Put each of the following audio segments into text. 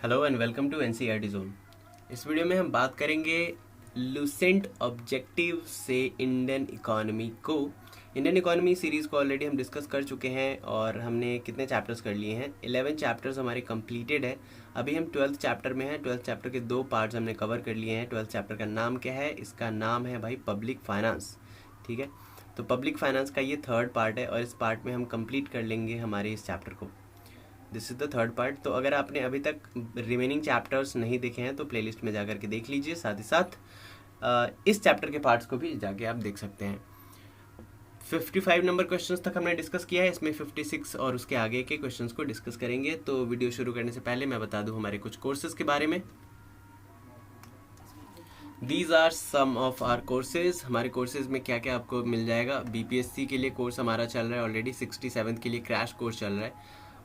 Hello and welcome to NCERT zone. इस video में हम बात करेंगे लुसेंट ऑब्जेक्टिव से इंडियन इकोनॉमी सीरीज़ को ऑलरेडी हम डिस्कस कर चुके हैं और हमने कितने चैप्टर्स कर लिए हैं। 11 चैप्टर्स हमारे कंप्लीटेड है। अभी हम 12th चैप्टर में हैं। 12th चैप्टर के 2 पार्ट्स हमने कवर कर लिए हैं। 12th चैप्टर का नाम क्या है? इसका नाम है भाई पब्लिक फाइनेंस। ठीक है, तो पब्लिक फाइनेंस का ये 3rd पार्ट है और इस पार्ट में हम कंप्लीट कर लेंगे हमारे इस चैप्टर को। This is the 3rd part. तो अगर आपने अभी तक रिमेनिंग चैप्टर्स नहीं देखे हैं तो प्लेलिस्ट में जाकर के देख लीजिए। साथ ही साथ इस चैप्टर के पार्ट्स को भी जाके आप देख सकते हैं। 55 नंबर क्वेश्चंस तक हमने डिस्कस किया है। इसमें 56 और उसके आगे के क्वेश्चंस को डिस्कस करेंगे। तो वीडियो शुरू करने से पहले मैं बता दूं हमारे कुछ कोर्सेज के बारे में। These are some of our courses. हमारे कोर्सेज में क्या क्या आपको मिल जाएगा। बीपीएससी के लिए कोर्स हमारा चल रहा है ऑलरेडी। 67 के लिए क्रैश कोर्स चल रहा है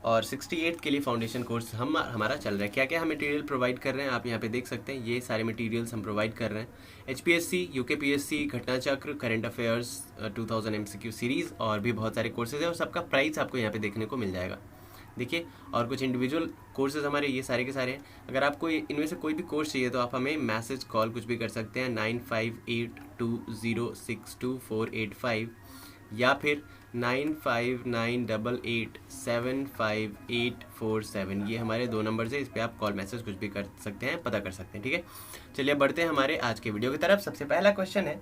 और 68 के लिए फाउंडेशन कोर्स हमारा चल रहा है। क्या क्या हम मटेरियल प्रोवाइड कर रहे हैं आप यहाँ पे देख सकते हैं। ये सारे मटेरियल्स हम प्रोवाइड कर रहे हैं। एचपीएससी, यूकेपीएससी, घटना चक्र, करंट अफेयर्स, 2000 एमसीक्यू सीरीज़ और भी बहुत सारे कोर्सेज हैं और सबका प्राइस आपको यहाँ पे देखने को मिल जाएगा। देखिए, और कुछ इंडिविजुअल कोर्सेज हमारे ये सारे के सारे हैं। अगर आपको इनमें से कोई भी कोर्स चाहिए तो आप हमें मैसेज कॉल कुछ भी कर सकते हैं 9582062485 या फिर 9598875847। ये हमारे 2 नंबर है। इस पर आप कॉल मैसेज कुछ भी कर सकते हैं, पता कर सकते हैं। ठीक है, चलिए बढ़ते हैं हमारे आज के वीडियो की तरफ। सबसे पहला क्वेश्चन है,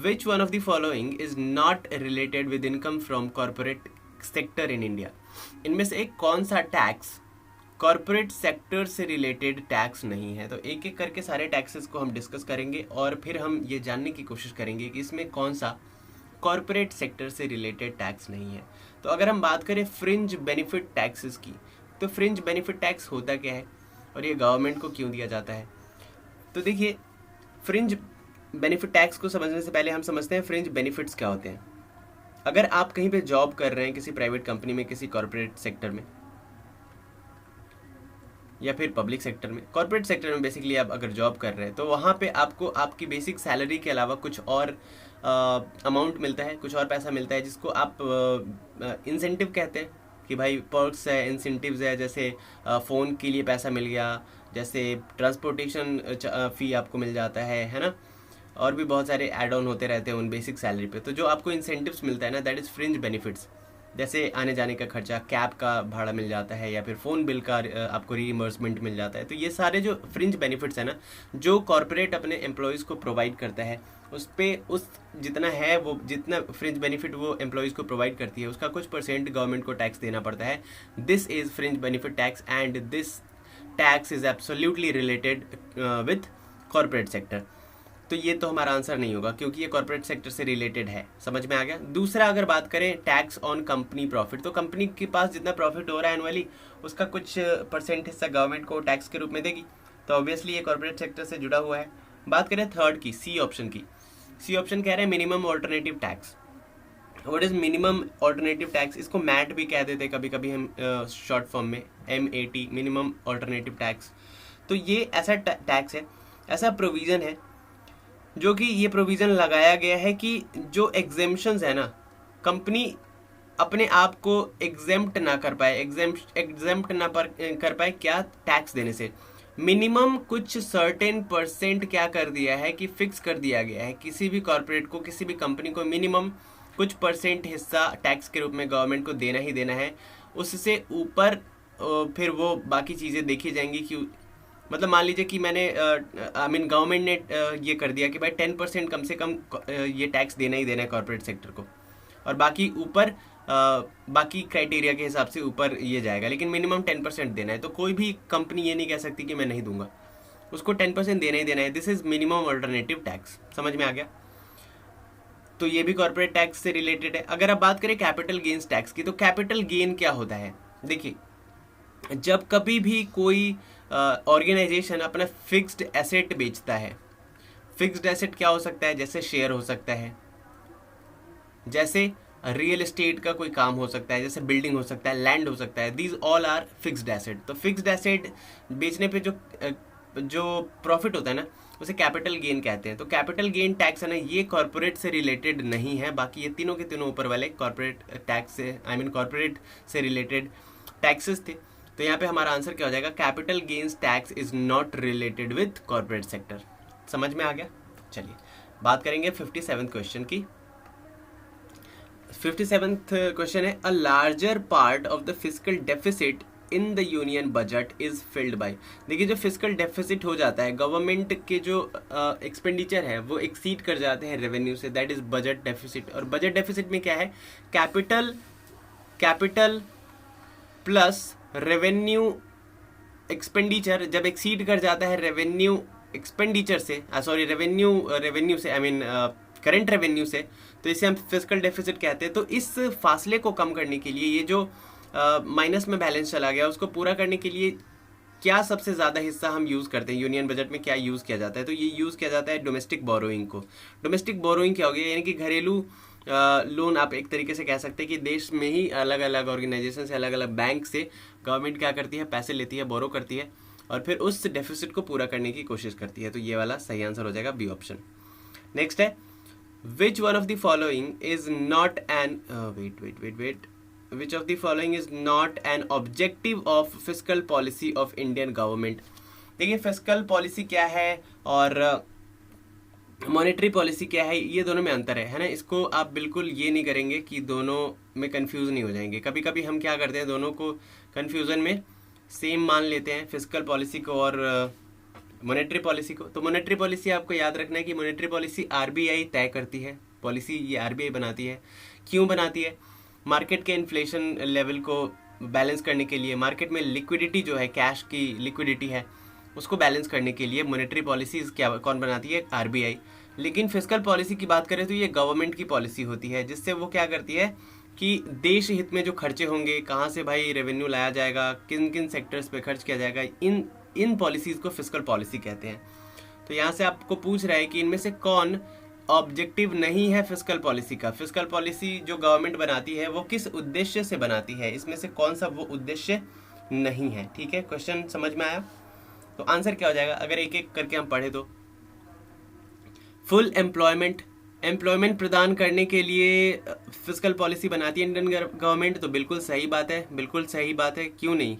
Which one of the following is not related with income from corporate sector in India? इनमें से एक कौन सा टैक्स कॉर्पोरेट सेक्टर से रिलेटेड टैक्स नहीं है? तो एक एक करके सारे टैक्सेस को हम डिस्कस करेंगे और फिर हम ये जानने की कोशिश करेंगे कि इसमें कौन सा कॉर्पोरेट सेक्टर से रिलेटेड टैक्स नहीं है। तो अगर हम बात करें फ्रिंज बेनिफिट टैक्सेस की, तो फ्रिंज बेनिफिट टैक्स होता क्या है और ये गवर्नमेंट को क्यों दिया जाता है? तो देखिए, फ्रिंज बेनिफिट टैक्स को समझने से पहले हम समझते हैं फ्रिंज बेनिफिट्स क्या होते हैं। अगर आप कहीं पे जॉब कर रहे हैं, किसी प्राइवेट कंपनी में, किसी कॉर्पोरेट सेक्टर में या फिर पब्लिक सेक्टर में, कॉर्पोरेट सेक्टर में बेसिकली आप अगर जॉब कर रहे हैं तो वहाँ पे आपको आपकी बेसिक सैलरी के अलावा कुछ और अमाउंट मिलता है, कुछ और पैसा मिलता है जिसको आप इंसेंटिव कहते हैं कि भाई पर्क्स है, इंसेंटिव्स है। जैसे फ़ोन के लिए पैसा मिल गया, जैसे ट्रांसपोर्टेशन फ़ी आपको मिल जाता है ना, और भी बहुत सारे एड ऑन होते रहते हैं उन बेसिक सैलरी पे। तो जो आपको इंसेंटिव्स मिलता है ना, दैट इज़ फ्रिंज बेनिफिट्स। जैसे आने जाने का खर्चा, कैब का भाड़ा मिल जाता है या फिर फ़ोन बिल का आपको रीइंबर्समेंट मिल जाता है। तो ये सारे जो फ्रिंज बेनिफिट्स है ना, जो कॉर्पोरेट अपने एम्प्लॉयज़ को प्रोवाइड करता है, उस पर उस जितना है वो जितना फ्रिंज बेनिफिट वो एम्प्लॉयज़ को प्रोवाइड करती है उसका कुछ परसेंट गवर्नमेंट को टैक्स देना पड़ता है। This is fringe benefit tax and this tax is absolutely related with corporate sector. तो ये तो हमारा आंसर नहीं होगा क्योंकि ये कॉर्पोरेट सेक्टर से रिलेटेड है। समझ में आ गया। दूसरा, अगर बात करें टैक्स ऑन कंपनी प्रॉफिट, तो कंपनी के पास जितना प्रॉफिट हो रहा है एनुअली, उसका कुछ परसेंट हिस्सा गवर्नमेंट को टैक्स के रूप में देगी। तो ऑब्वियसली ये कॉर्पोरेट सेक्टर से जुड़ा हुआ है। बात करें 3rd की, सी ऑप्शन की। सी ऑप्शन कह रहे हैं minimum alternative tax. What is minimum alternative tax? इसको मैट भी कह देते हैं कभी कभी हम शॉर्ट फॉर्म में, MAT, मिनिमम ऑल्टरनेटिव टैक्स। तो ये ऐसा टैक्स है, ऐसा प्रोविज़न है जो कि ये प्रोविज़न लगाया गया है कि जो एग्जेम्पशंस है ना, कंपनी अपने आप को एग्जेम्प्ट ना कर पाए, एग्जेम्प्ट ना कर पाए क्या, टैक्स देने से। मिनिमम कुछ सर्टेन परसेंट क्या कर दिया है कि फिक्स कर दिया गया है किसी भी कॉर्पोरेट को, किसी भी कंपनी को मिनिमम कुछ परसेंट हिस्सा टैक्स के रूप में गवर्नमेंट को देना ही देना है। उससे ऊपर फिर वो बाकी चीज़ें देखी जाएंगी कि मतलब मान लीजिए कि मैंने गवर्नमेंट ने ये कर दिया कि भाई 10% कम से कम ये टैक्स देना ही देना है कॉर्पोरेट सेक्टर को, और बाकी ऊपर बाकी क्राइटेरिया के हिसाब से ऊपर ये जाएगा, लेकिन मिनिमम 10% देना है। तो कोई भी कंपनी ये नहीं कह सकती कि मैं नहीं दूंगा, उसको 10% देना ही देना है। This is minimum alternative tax. समझ में आ गया। तो ये भी कॉर्पोरेट टैक्स से रिलेटेड है। अगर आप बात करें कैपिटल गेन्स टैक्स की, तो कैपिटल गेन क्या होता है? देखिए, जब कभी भी कोई ऑर्गेनाइजेशन अपना फिक्स्ड एसेट बेचता है, फिक्स्ड एसेट क्या हो सकता है? जैसे शेयर हो सकता है, जैसे रियल एस्टेट का कोई काम हो सकता है, जैसे बिल्डिंग हो सकता है, लैंड हो सकता है। These all are fixed asset. तो फिक्स्ड एसेट बेचने पे जो प्रॉफिट होता है ना, उसे कैपिटल गेन कहते हैं। तो कैपिटल गेन टैक्स है ना, ये कॉर्पोरेट से रिलेटेड नहीं है। बाकी ये तीनों के तीनों ऊपर वाले कॉर्पोरेट टैक्स से कॉर्पोरेट से रिलेटेड टैक्सेस थे। तो यहाँ पे हमारा आंसर क्या हो जाएगा, capital gains tax is not related with corporate sector. समझ में आ गया। चलिए बात करेंगे 57th क्वेश्चन की। 57th क्वेश्चन है, a larger part of the physical deficit in the union budget is filled by. देखिए जो फिजिकल डेफिसिट हो जाता है, गवर्नमेंट के जो एक्सपेंडिचर है वो एक्सीड कर जाते हैं रेवेन्यू से, दैट इज बजट डेफिसिट। और बजट डेफिसिट में क्या है, कैपिटल प्लस रेवेन्यू एक्सपेंडिचर जब एक्सीड कर जाता है रेवेन्यू एक्सपेंडिचर से, सॉरी रेवेन्यू से, आई मीन करंट रेवेन्यू से, तो इसे हम फिजिकल डेफिसिट कहते हैं। तो इस फासले को कम करने के लिए, ये जो माइनस में बैलेंस चला गया उसको पूरा करने के लिए क्या सबसे ज़्यादा हिस्सा हम यूज़ करते हैं, यूनियन बजट में क्या यूज़ किया जाता है, तो ये यूज़ किया जाता है डोमेस्टिक बोरोइंग को। डोमेस्टिक बोरोइंग क्या हो गया, यानी कि घरेलू लोन आप एक तरीके से कह सकते हैं कि देश में ही अलग अलग ऑर्गेनाइजेशन से, अलग अलग बैंक से गवर्नमेंट क्या करती है, पैसे लेती है, बोरो करती है और फिर उस डेफिसिट को पूरा करने की कोशिश करती है। तो ये वाला सही आंसर हो जाएगा बी ऑप्शन। नेक्स्ट है, which one of the following is not an VAT which of the following is not an objective of fiscal policy of Indian government। देखिए फिजिकल पॉलिसी क्या है और मॉनेटरी पॉलिसी क्या है, ये दोनों में अंतर है ना। इसको आप बिल्कुल ये नहीं करेंगे कि दोनों में कंफ्यूज नहीं हो जाएंगे। कभी कभी हम क्या करते हैं, दोनों को कंफ्यूजन में सेम मान लेते हैं, फिजिकल पॉलिसी को और मॉनेटरी पॉलिसी को। तो मॉनेटरी पॉलिसी आपको याद रखना है कि मॉनेटरी पॉलिसी आरबीआई तय करती है, पॉलिसी ये आरबीआई बनाती है। क्यों बनाती है, मार्केट के इन्फ्लेशन लेवल को बैलेंस करने के लिए, मार्केट में लिक्विडिटी जो है, कैश की लिक्विडिटी है, उसको बैलेंस करने के लिए मॉनेटरी पॉलिसीज क्या कौन बनाती है, आरबीआई। लेकिन फिजिकल पॉलिसी की बात करें तो ये गवर्नमेंट की पॉलिसी होती है, जिससे वो क्या करती है कि देश हित में जो खर्चे होंगे, कहाँ से भाई रेवेन्यू लाया जाएगा, किन किन सेक्टर्स पे खर्च किया जाएगा, इन पॉलिसीज को फिजिकल पॉलिसी कहते हैं। तो यहाँ से आपको पूछ रहा है कि इनमें से कौन ऑब्जेक्टिव नहीं है फिजिकल पॉलिसी का। फिजिकल पॉलिसी जो गवर्नमेंट बनाती है वो किस उद्देश्य से बनाती है, इसमें से कौन सा वो उद्देश्य नहीं है। ठीक है, क्वेश्चन समझ में आया। तो आंसर क्या हो जाएगा, अगर एक एक करके हम पढ़े तो फुल एम्प्लॉयमेंट प्रदान करने के लिए फिजिकल पॉलिसी बनाती है इंडियन गवर्नमेंट। तो बिल्कुल सही बात है, बिल्कुल सही बात है, क्यों नहीं।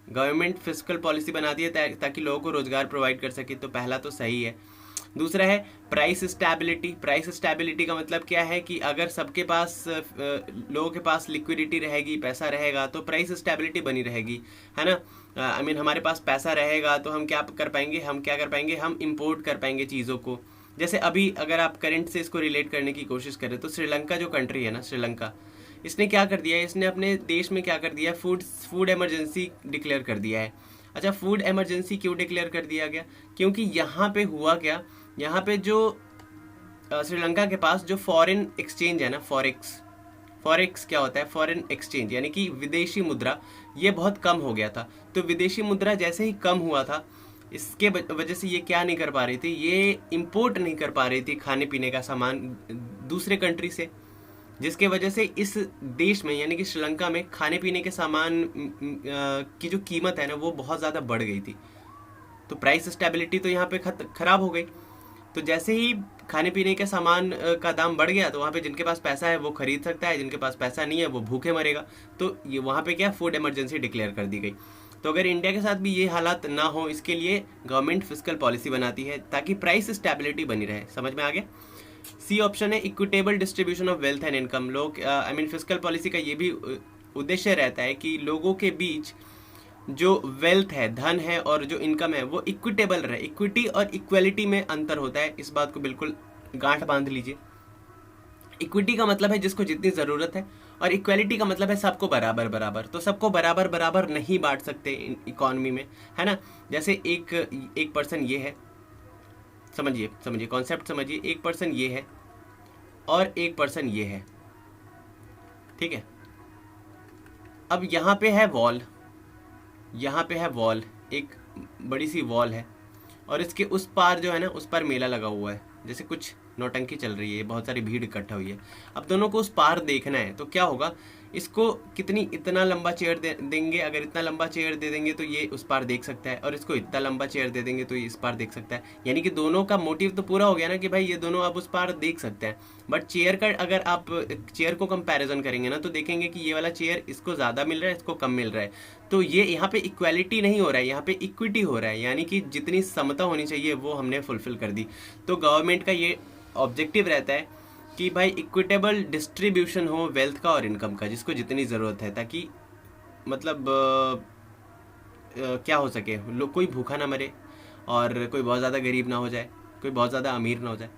गवर्नमेंट फिजिकल पॉलिसी बनाती है ताकि लोगों को रोजगार प्रोवाइड कर सके, तो पहला तो सही है। दूसरा है प्राइस स्टेबिलिटी। प्राइस स्टेबिलिटी का मतलब क्या है कि अगर सबके पास, लोगों के पास लिक्विडिटी रहेगी, पैसा रहेगा, तो प्राइस स्टेबिलिटी बनी रहेगी, है ना। आई मीन हमारे पास पैसा रहेगा तो हम क्या कर पाएंगे, हम इंपोर्ट कर पाएंगे चीज़ों को। जैसे अभी अगर आप करंट से इसको रिलेट करने की कोशिश करें तो श्रीलंका जो कंट्री है ना, श्रीलंका, इसने क्या कर दिया है, इसने अपने देश में क्या कर दिया है, फूड इमरजेंसी डिक्लेयर कर दिया है। अच्छा, फूड इमरजेंसी क्यों डिक्लेयर कर दिया गया, क्योंकि यहाँ पे हुआ क्या, यहाँ पे जो श्रीलंका के पास जो फॉरेन एक्सचेंज है ना, फॉरेक्स क्या होता है, फॉरेन एक्सचेंज यानी कि विदेशी मुद्रा, ये बहुत कम हो गया था। तो विदेशी मुद्रा जैसे ही कम हुआ था, इसके वजह से ये क्या नहीं कर पा रही थी, ये इंपोर्ट नहीं कर पा रही थी खाने पीने का सामान दूसरे कंट्री से, जिसके वजह से इस देश में यानी कि श्रीलंका में खाने पीने के सामान की जो कीमत है ना, वो बहुत ज़्यादा बढ़ गई थी। तो प्राइस स्टेबिलिटी तो यहाँ पे खराब हो गई। तो जैसे ही खाने पीने के सामान का दाम बढ़ गया, तो वहाँ पे जिनके पास पैसा है वो खरीद सकता है, जिनके पास पैसा नहीं है वो भूखे मरेगा। तो ये वहाँ पे क्या, फूड इमरजेंसी डिक्लेयर कर दी गई। तो अगर इंडिया के साथ भी ये हालात ना हो, इसके लिए गवर्नमेंट फिजिकल पॉलिसी बनाती है ताकि प्राइस स्टेबिलिटी बनी रहे। समझ में आ गया। सी ऑप्शन है equitable distribution of wealth and income. लोग आई मीन फिजिकल पॉलिसी का ये भी उद्देश्य रहता है कि लोगों के बीच जो वेल्थ है, धन है और जो इनकम है वो इक्विटेबल रहे। इक्विटी और इक्वलिटी में अंतर होता है, इस बात को बिल्कुल गांठ बांध लीजिए। इक्विटी का मतलब है जिसको जितनी ज़रूरत है, और इक्वलिटी का मतलब है सबको बराबर बराबर। तो सबको बराबर बराबर नहीं बांट सकते इकॉनमी में, है ना। जैसे एक पर्सन ये है, समझिए कॉन्सेप्ट समझिए। एक पर्सन ये है और एक पर्सन ये है, ठीक है। अब यहाँ पे है वॉल, एक बड़ी सी वॉल है, और इसके उस पार जो है ना, उस पार मेला लगा हुआ है। जैसे कुछ नौटंकी चल रही है, बहुत सारी भीड़ इकट्ठा हुई है। अब दोनों को उस पार देखना है, तो क्या होगा, इसको कितनी इतना लंबा चेयर देंगे, अगर इतना लंबा चेयर दे देंगे तो ये उस पार देख सकता है, और इसको इतना लंबा चेयर दे देंगे तो ये इस पार देख सकता है। यानी कि दोनों का मोटिव तो पूरा हो गया ना कि भाई ये दोनों आप उस पार देख सकते हैं। बट चेयर का अगर आप चेयर को कंपैरिजन करेंगे ना तो देखेंगे कि ये वाला चेयर इसको ज़्यादा मिल रहा है, इसको कम मिल रहा है। तो ये यहाँ पे इक्वालिटी नहीं हो रहा है, यहाँ पे इक्विटी हो रहा है, यानी कि जितनी समता होनी चाहिए वो हमने फुलफिल कर दी। तो गवर्नमेंट का ये ऑब्जेक्टिव रहता है कि भाई इक्विटेबल डिस्ट्रीब्यूशन हो वेल्थ का और इनकम का, जिसको जितनी ज़रूरत है, ताकि मतलब क्या हो सके, लोग कोई भूखा ना मरे और कोई बहुत ज़्यादा गरीब ना हो जाए, कोई बहुत ज़्यादा अमीर ना हो जाए।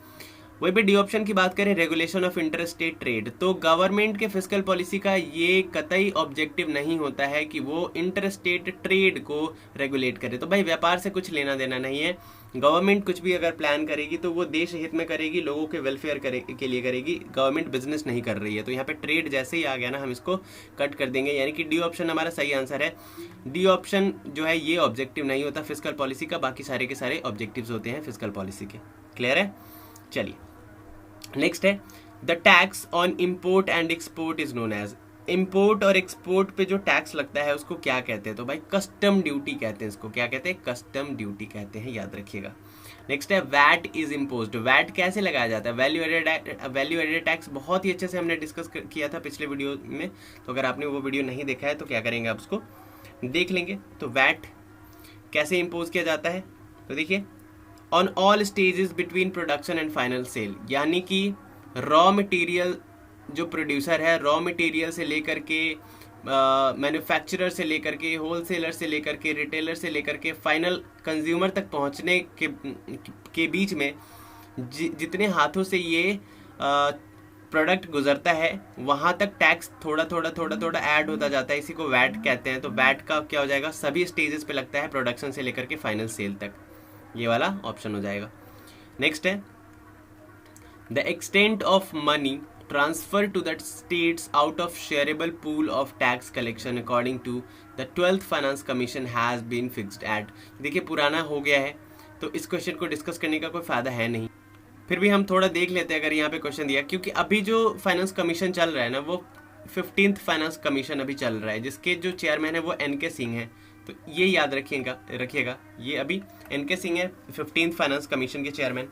वहीं पे डी ऑप्शन की बात करें, रेगुलेशन ऑफ इंटरस्टेट ट्रेड, तो गवर्नमेंट के फिस्कल पॉलिसी का ये कतई ऑब्जेक्टिव नहीं होता है कि वो इंटरस्टेट ट्रेड को रेगुलेट करे। तो भाई व्यापार से कुछ लेना देना नहीं है। गवर्नमेंट कुछ भी अगर प्लान करेगी तो वो देश हित में करेगी, लोगों के वेलफेयर के लिए करेगी। गवर्नमेंट बिजनेस नहीं कर रही है। तो यहाँ पे ट्रेड जैसे ही आ गया ना, हम इसको कट कर देंगे, यानी कि डी ऑप्शन हमारा सही आंसर है। डी ऑप्शन जो है ये ऑब्जेक्टिव नहीं होता फिस्कल पॉलिसी का, बाकी सारे के सारे ऑब्जेक्टिव्स होते हैं फिस्कल पॉलिसी के। क्लियर है? चलिए नेक्स्ट है, the tax on import and export is known as. Import और एक्सपोर्ट पे जो टैक्स लगता है उसको क्या कहते हैं? तो भाई कस्टम ड्यूटी कहते हैं। इसको क्या कहते हैं? कस्टम ड्यूटी कहते हैं, याद रखिएगा। नेक्स्ट है, वैट इज इम्पोज्ड। वैट कैसे लगाया जाता है? वैल्यू एडेड टैक्स बहुत ही अच्छे से हमने डिस्कस किया था पिछले वीडियो में। तो अगर आपने वो वीडियो नहीं देखा है तो क्या करेंगे, आप उसको देख लेंगे। तो वैट कैसे इम्पोज किया जाता है? तो देखिए, on all stages between production and final sale, यानी कि रॉ मटेरियल जो प्रोड्यूसर है, रॉ मटेरियल से लेकर के मैन्युफैक्चरर से लेकर के, होलसेलर से लेकर के, रिटेलर से लेकर के फाइनल कंज्यूमर तक पहुंचने के बीच में जितने हाथों से ये प्रोडक्ट गुजरता है वहाँ तक टैक्स थोड़ा थोड़ा ऐड होता जाता है। इसी को वैट कहते हैं। तो वैट का क्या हो जाएगा? सभी स्टेजेस पे लगता है, प्रोडक्शन से लेकर के फाइनल सेल तक। ये वाला ऑप्शन हो जाएगा। नेक्स्ट है, the extent of money transfer to the states out of shareable pool of tax collection according to the 12th finance commission has been fixed at. देखिए पुराना हो गया है तो इस क्वेश्चन को डिस्कस करने का कोई फायदा है नहीं, फिर भी हम थोड़ा देख लेते हैं अगर यहाँ पे क्वेश्चन दिया, क्योंकि अभी जो फाइनेंस कमीशन चल रहा है ना वो 15th फाइनेंस कमीशन अभी चल रहा है, जिसके जो चेयरमैन है वो NK सिंह है। तो ये याद रखिएगा, ये अभी NK सिंह है 15th फाइनेंस कमीशन के चेयरमैन।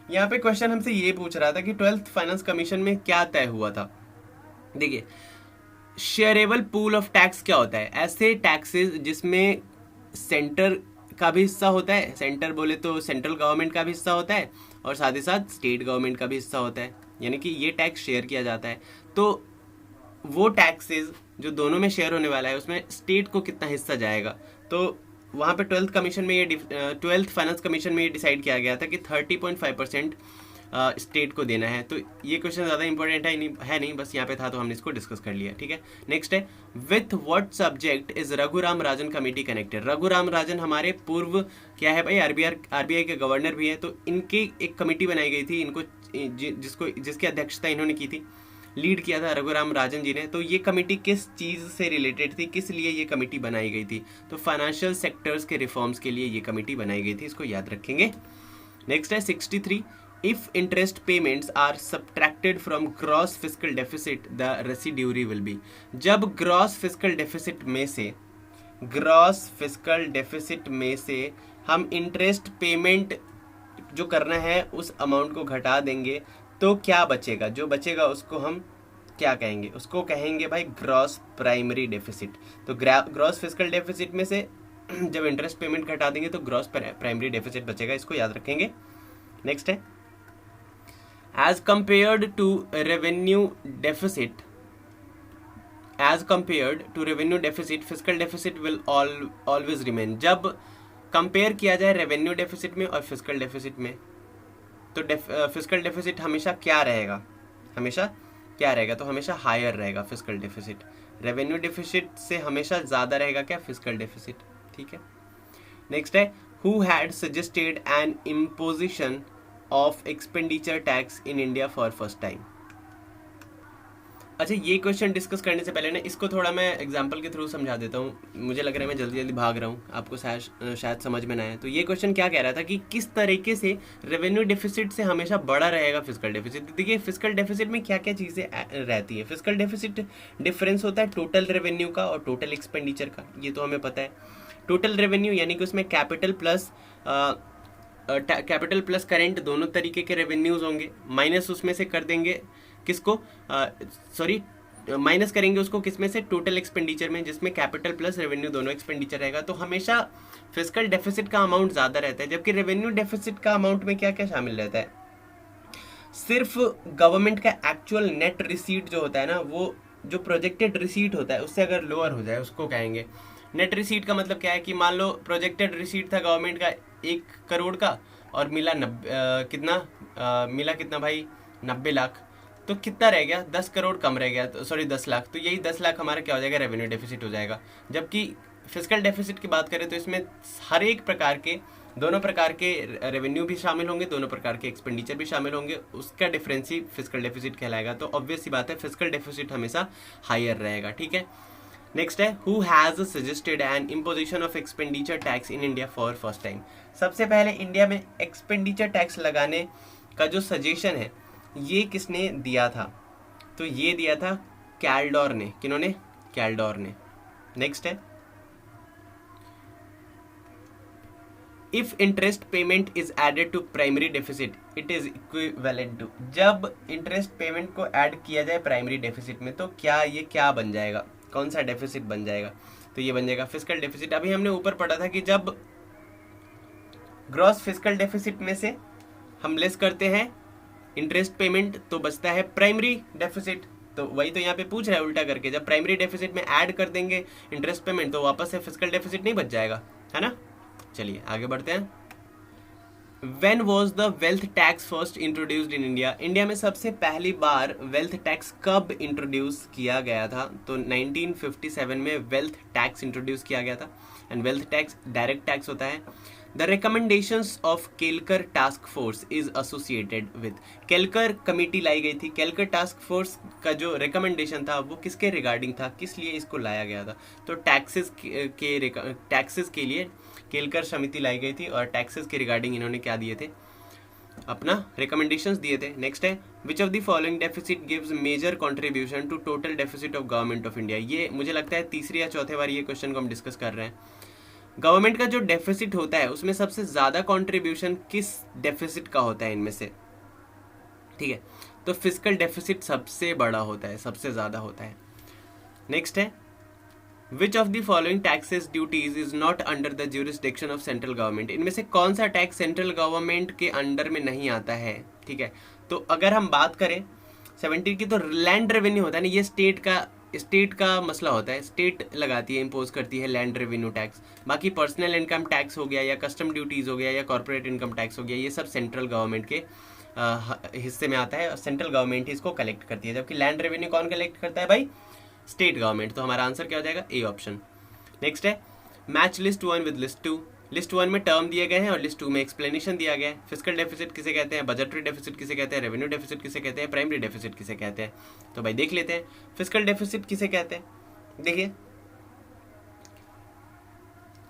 यहाँ पे क्वेश्चन हमसे ये पूछ रहा था कि 12th फाइनेंस कमीशन में क्या तय हुआ था। देखिए, शेयरेबल पूल ऑफ टैक्स क्या होता है? ऐसे टैक्सेस जिसमें सेंटर का भी हिस्सा होता है, सेंटर बोले तो सेंट्रल गवर्नमेंट का भी हिस्सा होता है और साथ ही साथ स्टेट गवर्नमेंट का भी हिस्सा होता है, यानी कि ये टैक्स शेयर किया जाता है। तो वो टैक्सेस जो दोनों में शेयर होने वाला है उसमें स्टेट को कितना हिस्सा जाएगा, तो वहाँ पे 12th कमीशन में ये 12th फाइनेंस कमीशन में ये डिसाइड किया गया था कि 30.5% स्टेट को देना है। तो ये क्वेश्चन ज़्यादा इंपॉर्टेंट है नहीं, बस यहाँ पे था तो हमने इसको डिस्कस कर लिया। ठीक है, नेक्स्ट है, with what subject is Raghuram Rajan committee connected. Raghuram Rajan हमारे पूर्व क्या है भाई, आरबीआई के गवर्नर भी है। तो इनकी एक कमेटी बनाई गई थी, इनको जिसकी अध्यक्षता इन्होंने की थी, लीड किया था रघुराम राजन जी ने। तो ये कमेटी किस चीज़ से रिलेटेड थी, किस लिए ये कमेटी बनाई गई थी? तो फाइनेंशियल सेक्टर्स के रिफॉर्म्स के लिए ये कमेटी बनाई गई थी, इसको याद रखेंगे। नेक्स्ट है 63, if interest payments are subtracted from gross fiscal deficit the residuary will be. जब ग्रॉस फिस्कल डेफिसिट में से हम इंटरेस्ट पेमेंट जो करना है उस अमाउंट को घटा देंगे तो क्या बचेगा? जो बचेगा उसको हम क्या कहेंगे? उसको कहेंगे भाई ग्रॉस प्राइमरी डेफिसिट। तो ग्रॉस फिस्कल डेफिसिट में से जब इंटरेस्ट पेमेंट घटा देंगे तो ग्रॉस प्राइमरी डेफिसिट बचेगा, इसको याद रखेंगे। नेक्स्ट है, as compared to revenue deficit fiscal deficit will always remain. जब कंपेयर किया जाए रेवेन्यू डेफिसिट में और फिस्कल डेफिसिट में तो फिस्कल डेफिसिट हमेशा क्या रहेगा? तो हमेशा हायर रहेगा फिस्कल डेफिसिट। रेवेन्यू डेफिसिट से हमेशा ज़्यादा रहेगा क्या? Fiscal deficit. ठीक है, नेक्स्ट है, who had suggested N imposition of expenditure tax in India for first time. अच्छा, ये क्वेश्चन डिस्कस करने से पहले ना इसको थोड़ा मैं एग्जांपल के थ्रू समझा देता हूँ। मुझे लग रहा है मैं जल्दी जल्दी भाग रहा हूँ, आपको शायद समझ में ना आए। तो ये क्वेश्चन क्या कह रहा था कि किस तरीके से रेवेन्यू डेफिसिट से हमेशा बड़ा रहेगा फिजिकल डेफिसिट। देखिए फिजिकल डेफिसिट में क्या क्या चीज़ें रहती है। फिजिकल डेफिसिट डिफरेंस होता है टोटल रेवेन्यू का और टोटल एक्सपेंडिचर का, ये तो हमें पता है। टोटल रेवेन्यू यानी कि उसमें कैपिटल प्लस करेंट दोनों तरीके के रेवेन्यूज होंगे, माइनस उसमें से कर देंगे किसको, माइनस करेंगे उसको किसमें से, टोटल एक्सपेंडिचर में, जिसमें कैपिटल प्लस रेवेन्यू दोनों एक्सपेंडिचर रहेगा। तो हमेशा फिजिकल डेफिसिट का अमाउंट ज़्यादा रहता है, जबकि रेवेन्यू डेफिसिट का अमाउंट में क्या क्या शामिल रहता है, सिर्फ गवर्नमेंट का एक्चुअल नेट रिसीट जो होता है ना, वो जो प्रोजेक्टेड रिसीट होता है उससे अगर लोअर हो जाए उसको कहेंगे नेट रिसीट का। मतलब क्या है कि मान लो प्रोजेक्टेड रिसीट था गवर्नमेंट का 1 करोड़ का और मिला कितना भाई 90 लाख, तो कितना रह गया 10 करोड़ कम रह गया, तो सॉरी 10 लाख, तो यही 10 लाख हमारा क्या हो जाएगा, रेवेन्यू डेफिसिट हो जाएगा। जबकि फिजिकल डेफिसिट की बात करें तो इसमें हर एक प्रकार के, दोनों प्रकार के रेवेन्यू भी शामिल होंगे, दोनों प्रकार के एक्सपेंडिचर भी शामिल होंगे, उसका डिफरेंस ही फिजिकल डेफिसिट कहलाएगा। तो ऑब्वियस सी बात है फिजिकल डेफिसिट हमेशा हायर रहेगा। ठीक है, नेक्स्ट है who has suggested N imposition of expenditure tax in India for first time. सबसे पहले इंडिया में एक्सपेंडिचर टैक्स लगाने का जो सजेशन है ये किसने दिया था, तो ये दिया था कैल्डोर ने। किन्होंने, कैल्डोर ने। नेक्स्ट है if interest payment is added to primary deficit it is equivalent to. जब इंटरेस्ट पेमेंट को ऐड किया जाए प्राइमरी डेफिसिट में तो क्या ये क्या बन जाएगा, कौन सा डेफिसिट बन जाएगा, तो ये बन जाएगा फिजिकल डेफिसिट। अभी हमने ऊपर पढ़ा था कि जब ग्रॉस फिजिकल डेफिसिट में से हम लेस करते हैं इंटरेस्ट पेमेंट तो बचता है प्राइमरी डेफिसिट। तो वही तो यहाँ पे पूछ रहा है उल्टा करके, जब प्राइमरी डेफिसिट में ऐड कर देंगे इंटरेस्ट पेमेंट तो वापस से फिजिकल डेफिसिट नहीं बच जाएगा, है ना। चलिए आगे बढ़ते हैं। When was the wealth tax first introduced in India? India में सबसे पहली बार वेल्थ टैक्स कब इंट्रोड्यूस किया गया था, तो 1957 में वेल्थ टैक्स इंट्रोड्यूस किया गया था। And wealth tax direct tax होता है। The recommendations of Kelkar task force is associated with. Kelkar committee लाई गई थी। केलकर टास्क फोर्स का जो रिकमेंडेशन था वो किसके रिगार्डिंग था, किस लिए इसको लाया गया था, तो टैक्सेस के लिए केलकर समिति लाई गई थी और टैक्सेस के रिगार्डिंग इन्होंने क्या दिए थे, अपना रिकमेंडेशंस दिए थे। नेक्स्ट है which of the following deficit gives major contribution to total deficit of government of India. ये मुझे लगता है तीसरी या चौथे बार ये क्वेश्चन को हम डिस्कस कर रहे हैं। गवर्नमेंट का जो डेफिसिट होता है उसमें सबसे ज्यादा कंट्रीब्यूशन किस डेफिसिट का होता है इनमें से, ठीक है, तो फिजिकल डेफिसिट सबसे बड़ा होता है, सबसे ज्यादा होता है। नेक्स्ट है which of the following taxes duties is not under the jurisdiction of central government. इनमें से कौन सा टैक्स सेंट्रल गवर्नमेंट के अंडर में नहीं आता है, ठीक है। तो अगर हम बात करें 17 की तो लैंड रेवेन्यू होता है ना, ये स्टेट का मसला होता है, स्टेट लगाती है, इम्पोज करती है लैंड रेवेन्यू टैक्स। बाकी पर्सनल इनकम टैक्स हो गया या कस्टम ड्यूटीज हो गया या कॉर्पोरेट इनकम टैक्स हो गया, ये सब सेंट्रल गवर्नमेंट के हिस्से में आता है और सेंट्रल गवर्नमेंट ही इसको कलेक्ट करती है। जबकि लैंड रेवेन्यू कौन कलेक्ट करता है भाई, स्टेट गवर्नमेंट। तो हमारा आंसर क्या हो जाएगा, ए ऑप्शन। नेक्स्ट है match list 1 with list 2। List 1 में टर्म दिए गए हैं और लिस्ट 2 में एक्सप्लेनेशन दिया गया है। फिजिकल डेफिसिट किसे कहते हैं, बजटरी डेफिसिट किसे कहते हैं, रेवेन्यू डेफिसिट किसे कहते हैं, प्राइमरी डेफिसिट किसे कहते हैं। तो भाई देख लेते हैं फिजिकल डेफिसिट किसे कहते हैं। देखिए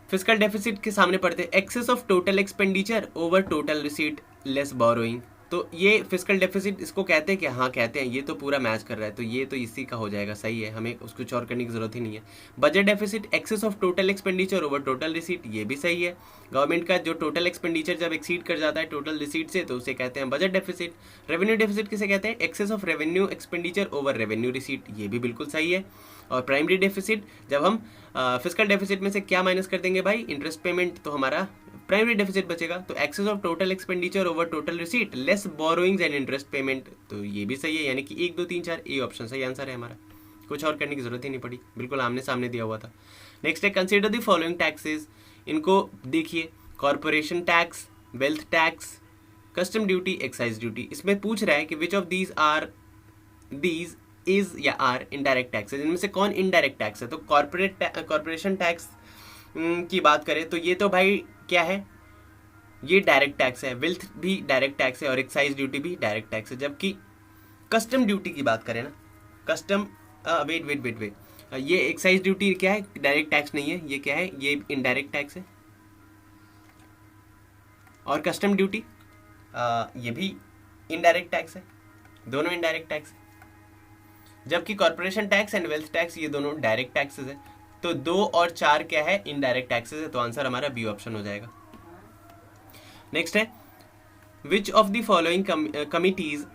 फिजिकल डेफिसिट के सामने पढ़ते हैं excess of total expenditure over total receipt less borrowing. तो ये फिजिकल डेफिसिट इसको कहते हैं कि हाँ कहते हैं, ये तो पूरा मैच कर रहा है, तो ये तो इसी का हो जाएगा, सही है, हमें उसको कुछ और करने की जरूरत ही नहीं है। Budget deficit excess of total expenditure over total receipt, ये भी सही है। गवर्नमेंट का जो टोटल एक्सपेंडिचर जब एक्सीड कर जाता है टोटल रिसीट से तो उसे कहते हैं बजट डेफिसिट। रेवेन्यू डेफिसिट किसे कहते हैं, excess of revenue expenditure over revenue receipt, ये भी बिल्कुल सही है। और प्राइमरी डेफिसिट जब हम फिजिकल डेफिसिट में से क्या माइनस कर देंगे भाई, इंटरेस्ट पेमेंट, तो हमारा प्राइमरी डेफिसिट बचेगा। तो excess of total expenditure over total receipt less borrowings and interest payment, तो ये भी सही है। यानी कि 1 2 3 4 ए ऑप्शन सही आंसर है हमारा, कुछ और करने की जरूरत ही नहीं पड़ी, बिल्कुल आमने सामने दिया हुआ था। नेक्स्ट है कंसीडर द फॉलोइंग टैक्सेस। इनको देखिए, corporation tax, wealth tax, custom duty, excise duty. इसमें पूछ रहा है कि विच ऑफ दीज इज या आर इनडायरेक्ट टैक्सेस। इनमें से कौन इनडायरेक्ट टैक्स है, तो कॉर्पोरेशन टैक्स की बात करें तो ये तो भाई क्या है, ये डायरेक्ट टैक्स है, वेल्थ भी डायरेक्ट टैक्स है और एक्साइज ड्यूटी भी डायरेक्ट टैक्स है। जबकि कस्टम ड्यूटी की बात करें ना, custom, VAT VAT VAT VAT, ये एक्साइज ड्यूटी क्या है? डायरेक्ट टैक्स नहीं है, ये क्या है? ये इनडायरेक्ट टैक्स है। और कस्टम ड्यूटी ये भी इनडायरेक्ट टैक्स है, दोनों इनडायरेक्ट टैक्स है। जबकि corporation tax and wealth tax ये दोनों डायरेक्ट टैक्सेस है। तो 2 और 4 क्या है? इनडायरेक्ट टैक्सेस है। तो आंसर हमारा बी ऑप्शन हो जाएगा। नेक्स्ट है, which of the following committees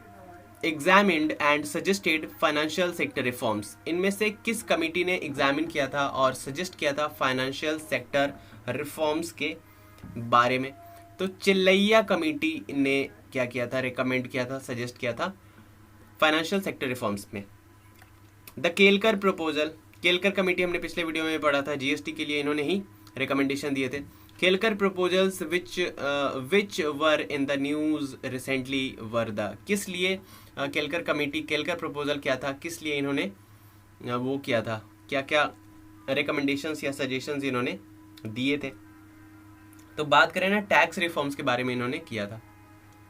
examined and suggested financial sector reforms? इनमें से किस कमिटी ने एग्जामिन किया था और सजेस्ट किया था फाइनेंशियल सेक्टर रिफॉर्म्स के बारे में? तो चिल्लैया कमेटी ने क्या किया था? रिकमेंड किया था, सजेस्ट किया था फाइनेंशियल सेक्टर रिफॉर्म्स में। The Kelkar proposal, Kelkar committee हमने पिछले वीडियो में पढ़ा था, जीएसटी के लिए इन्होंने ही रिकमेंडेशन दिए थे। Kelkar proposals which were in the news recently were the, किस लिए केलकर कमेटी, केलकर प्रपोजल क्या था, किस लिए इन्होंने वो किया था, क्या क्या रिकमेंडेशंस या सजेशंस इन्होंने दिए थे? तो बात करें ना, टैक्स रिफॉर्म्स के बारे में इन्होंने किया था,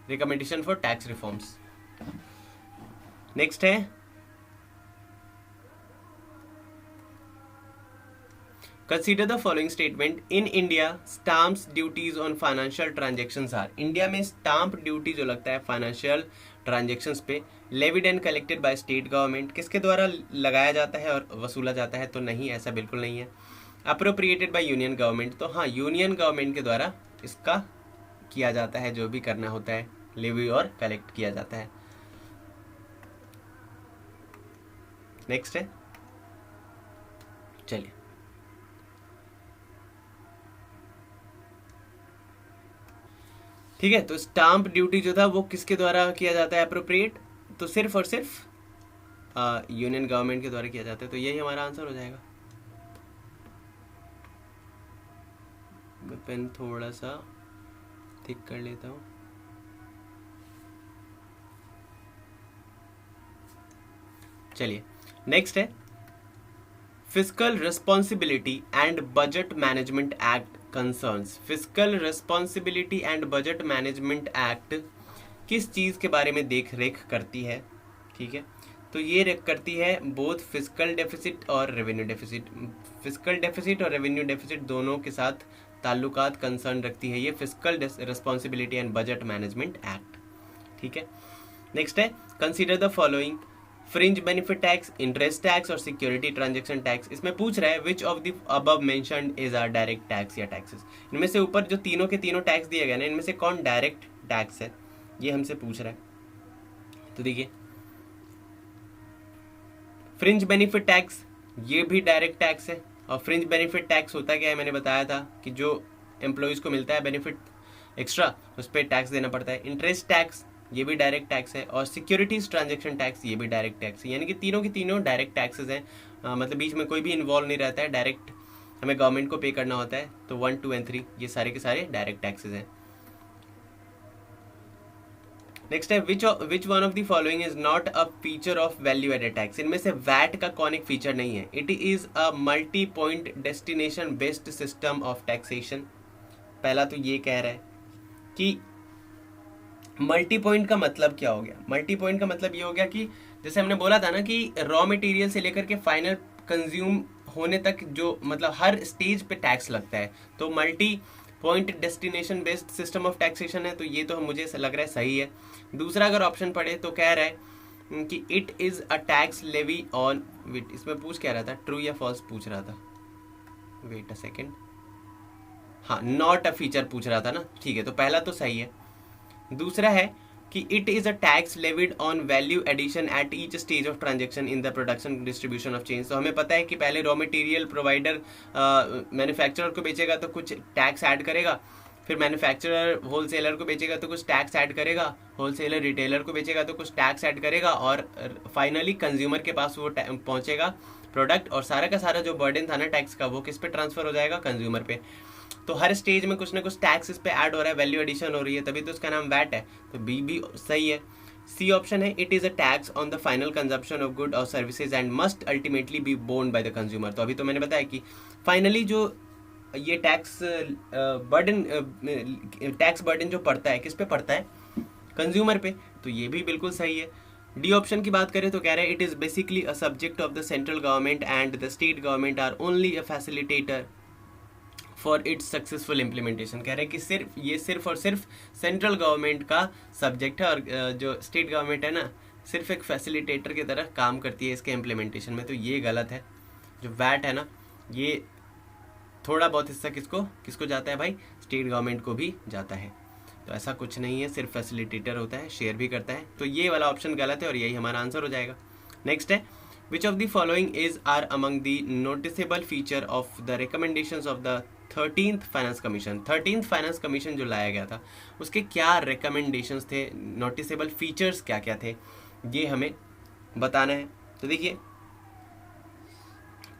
recommendation for tax reforms. Next है, consider the following statement, in India stamps duties on financial transactions are, India में स्टाम्प ड्यूटी जो लगता है फाइनेंशियल ट्रांजेक्शंस पे, levied and collected by state government, किसके द्वारा लगाया जाता है और वसूला जाता है? तो नहीं, ऐसा बिल्कुल नहीं है। अप्रोप्रिएटेड बाय यूनियन गवर्नमेंट, तो हाँ, यूनियन गवर्नमेंट के द्वारा इसका किया जाता है, जो भी करना होता है लेवी और कलेक्ट किया जाता है। नेक्स्ट है, चलिए ठीक है। तो स्टाम्प ड्यूटी जो था वो किसके द्वारा किया जाता है अप्रोप्रिएट? तो सिर्फ और सिर्फ यूनियन गवर्नमेंट के द्वारा किया जाता है। तो यही हमारा आंसर हो जाएगा। मैं पेन थोड़ा सा थिक कर लेता हूँ। चलिए नेक्स्ट है, fiscal responsibility and budget management act concerns. Fiscal responsibility and budget management act किस चीज़ के बारे में देख रेख करती है? ठीक है, तो ये करती है बोथ फिस्कल डेफिसिट और रेवेन्यू डेफिसिट। फिस्कल डेफिसिट और रेवेन्यू डेफिसिट दोनों के साथ ताल्लुकात, कंसर्न रखती है ये fiscal responsibility and budget management act. ठीक है, नेक्स्ट है, consider the following, fringe benefit tax, interest tax और सिक्योरिटी ट्रांजैक्शन टैक्स। इसमें पूछ रहा है which of the above mentioned is are direct tax या टैक्सेस। इनमें से ऊपर जो तीनों के तीनों टैक्स दिए गए ना, इनमें से कौन डायरेक्ट टैक्स है, ये हमसे पूछ रहा है। तो देखिए, फ्रिंज बेनिफिट टैक्स ये भी डायरेक्ट टैक्स है। और फ्रिंज बेनिफिट टैक्स होता क्या है, मैंने बताया था कि जो एम्प्लॉयज़ को मिलता है बेनिफिट एक्स्ट्रा, उस पर टैक्स देना पड़ता है। इंटरेस्ट टैक्स ये भी डायरेक्ट टैक्स है, और सिक्योरिटीज ट्रांजैक्शन टैक्स ये भी डायरेक्ट टैक्स है। यानी कि तीनों की तीनों डायरेक्ट टैक्सेस हैं, मतलब बीच में कोई भी इन्वॉल्व नहीं रहता है, डायरेक्ट हमें गवर्नमेंट को पे करना होता है। तो 1, 2 एंड 3 ये सारे के सारे डायरेक्ट टैक्सेस हैं। नेक्स्ट है, which one of the following is not a feature of value added tax. इनमें से वैट का कौन एक फीचर नहीं है? It is a multi point destination based system of taxation. पहला तो ये कह रहा है कि मल्टी पॉइंट का मतलब क्या हो गया? मल्टी पॉइंट का मतलब ये हो गया कि जैसे हमने बोला था ना कि रॉ मटेरियल से लेकर के फाइनल कंज्यूम होने तक जो मतलब हर स्टेज पे टैक्स लगता है, तो multi point destination based system of taxation है। तो ये तो मुझे लग रहा है सही है। दूसरा अगर ऑप्शन पढ़े तो कह रहा है कि it is a tax levy on VAT. इसमें पूछ क्या रहा था, ट्रू या फॉल्स पूछ रहा था? वेट अ सेकेंड, हाँ, नॉट अ फीचर पूछ रहा था ना। ठीक है, तो पहला तो सही है। दूसरा है कि it is a tax levied on value addition at each stage of transaction in the production distribution of change. तो हमें पता है कि पहले रॉ मटेरियल प्रोवाइडर मैन्युफैक्चरर को बेचेगा तो कुछ टैक्स ऐड करेगा, फिर मैन्युफैक्चरर होलसेलर को बेचेगा तो कुछ टैक्स ऐड करेगा, होलसेलर रिटेलर को बेचेगा तो कुछ टैक्स ऐड करेगा, और फाइनली कंज्यूमर के पास वो पहुंचेगा प्रोडक्ट, और सारा का सारा जो बर्डन था ना टैक्स का वो किस पे ट्रांसफर हो जाएगा? कंज्यूमर पे। तो हर स्टेज में कुछ ना कुछ टैक्स इस पे ऐड हो रहा है, वैल्यू एडिशन हो रही है, तभी तो उसका नाम वैट है। तो बी भी सही है। सी ऑप्शन है, it is a tax on the final consumption of good और services and must ultimately be borne by the consumer. तो अभी तो मैंने बताया कि फाइनली जो ये टैक्स बर्डन जो पड़ता है किस पे पड़ता है? कंज्यूमर पे। तो ये भी बिल्कुल सही है। डी ऑप्शन की बात करें तो कह रहे हैं it is basically a subject of the central government and the state government are only a facilitator for its successful implementation. कह रहे हैं कि सिर्फ और सिर्फ सेंट्रल गवर्नमेंट का सब्जेक्ट है और जो स्टेट गवर्नमेंट है ना सिर्फ एक फैसिलिटेटर की तरह काम करती है इसके इम्प्लीमेंटेशन में। तो ये गलत है। जो वैट है ना ये थोड़ा बहुत हिस्सा किसको जाता है भाई, स्टेट गवर्नमेंट को भी जाता है। तो ऐसा कुछ नहीं है, सिर्फ फैसिलिटेटर होता है, शेयर भी करता है। तो ये वाला ऑप्शन गलत है और यही हमारा आंसर हो जाएगा। नेक्स्ट है which of the following is are among the noticeable feature of the recommendations of the 13th finance commission. 13th finance commission जो लाया गया था उसके क्या रिकमेंडेशंस थे, नोटिसेबल फीचर्स क्या क्या थे, ये हमें बताना है। तो देखिए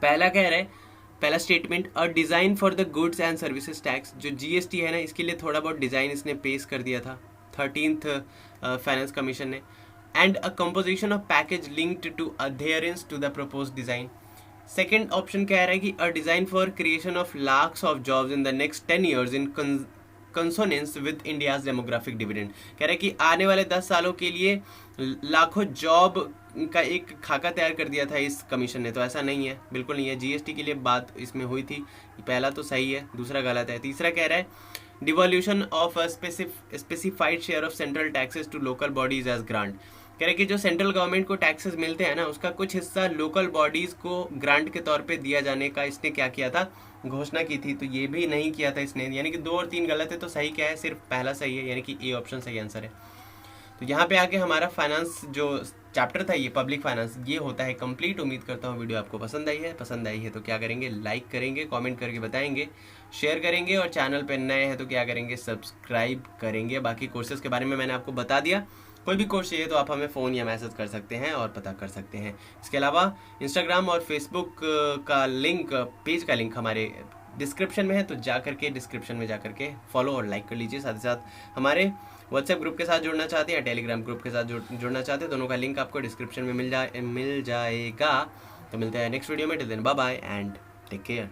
पहला कह रहे हैं, पहला statement a design for the goods and services tax. जो जीएसटी है ना इसके लिए थोड़ा बहुत डिज़ाइन इसने पेश कर दिया था 13th फाइनेंस कमीशन ने। And a composition of package linked to adherence to the propose design. Second option कह रहा है कि a design for creation of lakhs of jobs in the next 10 years in consonance with India's demographic dividend. कह रहे हैं कि आने वाले 10 सालों के लिए लाखों जॉब का एक खाका तैयार कर दिया था इस कमीशन ने। तो ऐसा नहीं है, बिल्कुल नहीं है। जीएसटी के लिए बात इसमें हुई थी, पहला तो सही है, दूसरा गलत है। तीसरा कह रहा है devolution of a specified share of central taxes to local bodies as grant. कह रहे कि जो सेंट्रल गवर्नमेंट को टैक्सेस मिलते हैं ना उसका कुछ हिस्सा लोकल बॉडीज को ग्रांट के तौर पे दिया जाने का इसने क्या किया था, घोषणा की थी। तो ये भी नहीं किया था इसने, यानी कि 2 और 3 गलत है। तो सही क्या है, सिर्फ पहला सही है, यानी कि ए ऑप्शन सही आंसर है। तो यहाँ पे आके हमारा फाइनेंस जो चैप्टर था ये पब्लिक फाइनेंस ये होता है कंप्लीट। उम्मीद करता हूँ वीडियो आपको पसंद आई है तो क्या करेंगे, लाइक करेंगे, कमेंट करके बताएंगे, शेयर करेंगे और चैनल पे नए हैं तो क्या करेंगे, सब्सक्राइब करेंगे। बाकी कोर्सेज के बारे में मैंने आपको बता दिया, कोई भी कोर्स चाहिए तो आप हमें फ़ोन या मैसेज कर सकते हैं और पता कर सकते हैं। इसके अलावा इंस्टाग्राम और फेसबुक का लिंक, पेज का लिंक हमारे डिस्क्रिप्शन में है, तो जा करके डिस्क्रिप्शन में जा करके फॉलो और लाइक कर लीजिए। साथ ही साथ हमारे व्हाट्सएप ग्रुप के साथ जुड़ना चाहते हैं या टेलीग्राम ग्रुप के साथ जुड़ना चाहते हैं, दोनों का लिंक आपको डिस्क्रिप्शन में मिल जाएगा। तो मिलते हैं नेक्स्ट वीडियो में। Till then bye bye and take care.